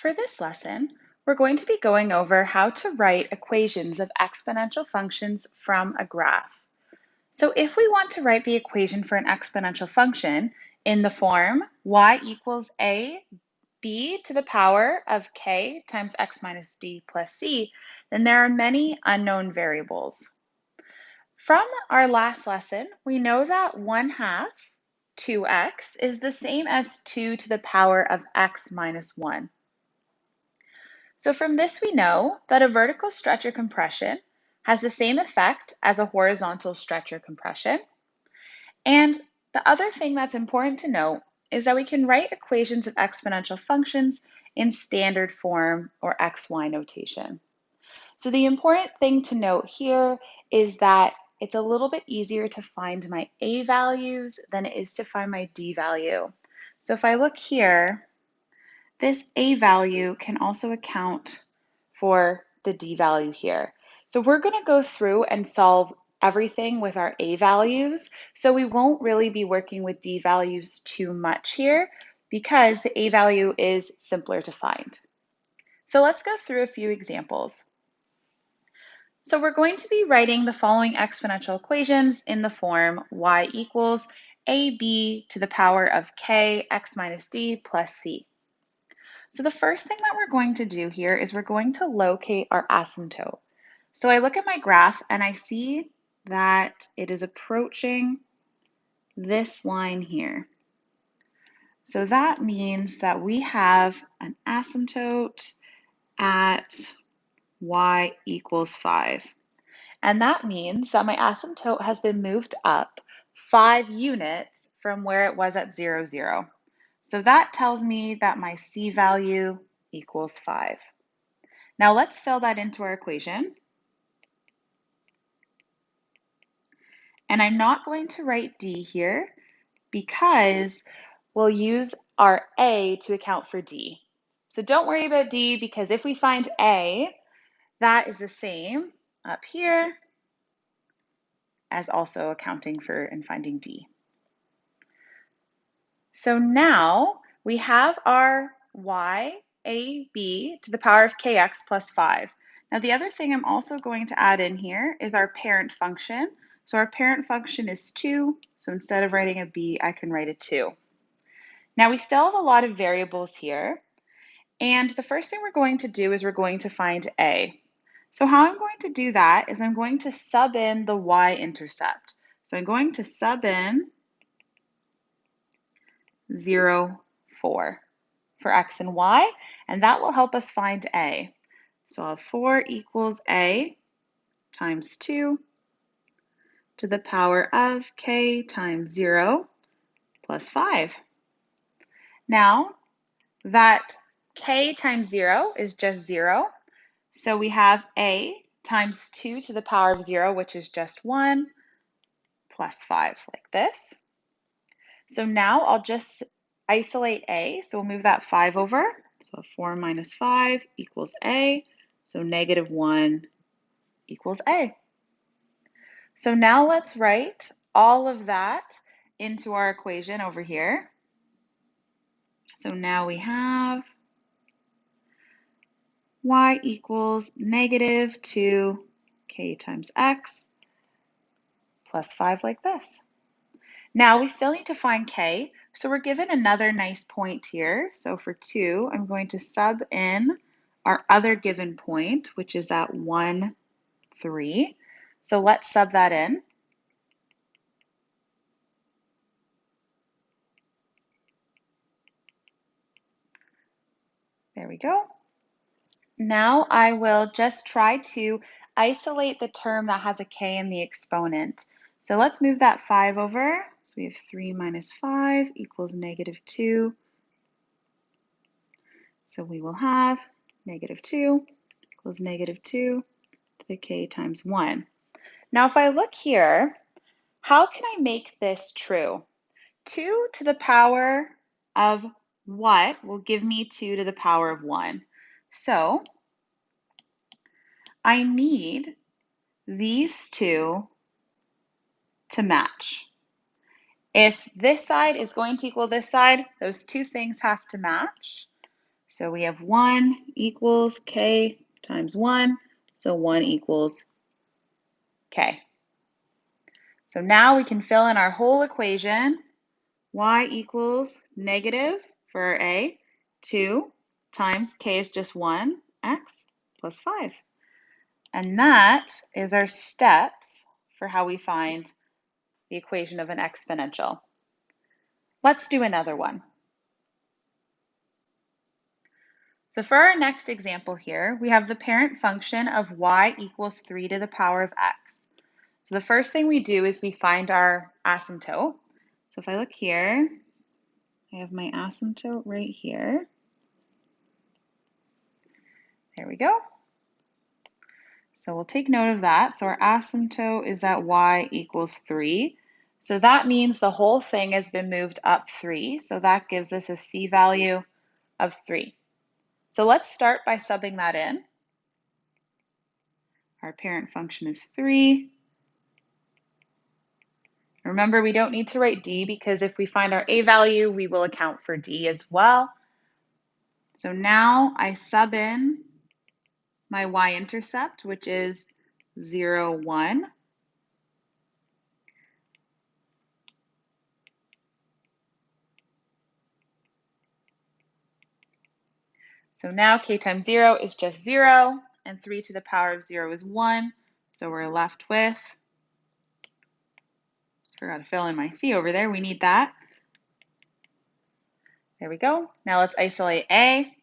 For this lesson, we're going to be going over how to write equations of exponential functions from a graph. So if we want to write the equation for an exponential function in the form y equals ab to the power of k times x minus d plus c, then there are many unknown variables. From our last lesson, we know that 1/2, 2x, is the same as 2 to the power of x minus 1. So from this we know that a vertical stretch compression has the same effect as a horizontal stretch compression. And the other thing that's important to note is that we can write equations of exponential functions in standard form or XY notation. So the important thing to note here is that it's a little bit easier to find my A values than it is to find my D value. So if I look here, this A value can also account for the D value here. So we're going to go through and solve everything with our A values. So we won't really be working with D values too much here because the A value is simpler to find. So let's go through a few examples. So we're going to be writing the following exponential equations in the form y equals ab to the power of k x minus d plus c. So the first thing that we're going to do here is we're going to locate our asymptote. So I look at my graph and I see that it is approaching this line here. So that means that we have an asymptote at y equals 5. And that means that my asymptote has been moved up 5 units from where it was at 0, 0. So that tells me that my C value equals 5. Now let's fill that into our equation. And I'm not going to write D here because we'll use our A to account for D. So don't worry about D because if we find A, that is the same up here as also accounting for and finding D. So now we have our y ab to the power of kx plus 5. Now the other thing I'm also going to add in here is our parent function. So our parent function is 2, so instead of writing a b, I can write a 2. Now we still have a lot of variables here, and the first thing we're going to do is we're going to find a. So how I'm going to do that is I'm going to sub in the y-intercept. So I'm going to sub in 0, 4 for x and y, and that will help us find a. So I'll have 4 equals a times 2 to the power of k times 0 plus 5. Now that k times 0 is just 0, so we have a times 2 to the power of 0, which is just 1, plus 5, like this. So now I'll just isolate a, so we'll move that 5 over. So 4 minus 5 equals a, so -1 equals a. So now let's write all of that into our equation over here. So now we have y equals -2 k times x plus 5 like this. Now we still need to find k, so we're given another nice point here. So for 2, I'm going to sub in our other given point, which is at 1, 3. So let's sub that in. There we go. Now I will just try to isolate the term that has a k in the exponent. So let's move that 5 over. So we have 3 minus 5 equals -2. So we will have -2 equals -2 to the k times 1. Now if I look here, how can I make this true? 2 to the power of what will give me 2 to the power of 1? So I need these two to match. If this side is going to equal this side, those two things have to match. So we have 1 equals k times 1, so 1 equals k. So now we can fill in our whole equation. Y equals negative for a, 2 times k is just 1, x plus 5. And that is our steps for how we find the equation of an exponential. Let's do another one. So for our next example here, we have the parent function of y equals 3 to the power of x. So the first thing we do is we find our asymptote. So if I look here, I have my asymptote right here. There we go. So we'll take note of that. So our asymptote is at y equals 3. So that means the whole thing has been moved up 3. So that gives us a c value of 3. So let's start by subbing that in. Our parent function is 3. Remember, we don't need to write d because if we find our a value, we will account for d as well. So now I sub in my y-intercept, which is 0, 1. So now k times 0 is just 0, and 3 to the power of 0 is 1. So we're left with, just forgot to fill in my c over there, we need that. There we go. Now let's isolate a.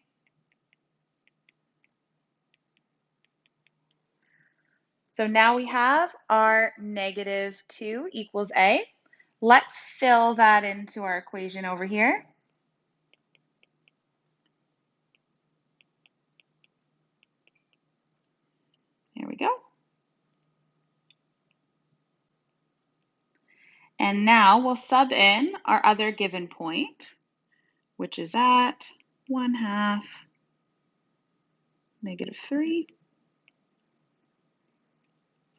So now we have our negative 2 equals a. Let's fill that into our equation over here. There we go. And now we'll sub in our other given point, which is at 1/2 negative 3.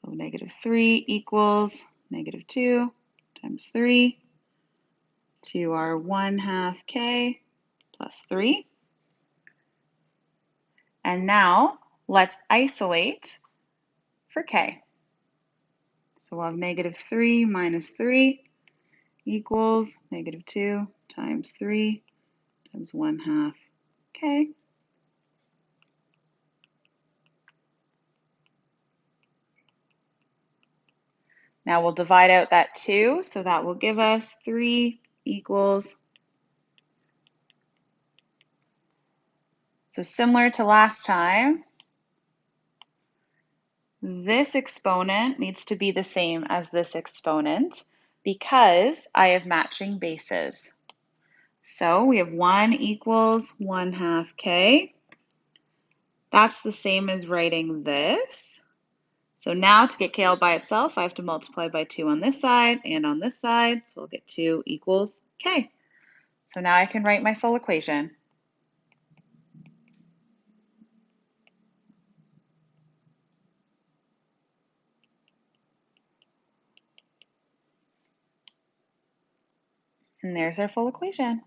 So negative 3 equals negative 2 times 3 to our 1/2 k plus 3. And now let's isolate for k. So we'll have negative 3 minus 3 equals negative 2 times 3 times 1/2 k. Now we'll divide out that 2, so that will give us 3 equals. So similar to last time, this exponent needs to be the same as this exponent because I have matching bases. So we have 1 equals 1/2 k. That's the same as writing this. So now to get k all by itself, I have to multiply by 2 on this side and on this side. So we'll get 2 equals k. So now I can write my full equation. And there's our full equation.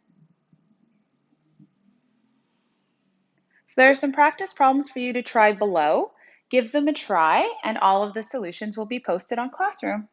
So there are some practice problems for you to try below. Give them a try, and all of the solutions will be posted on Classroom.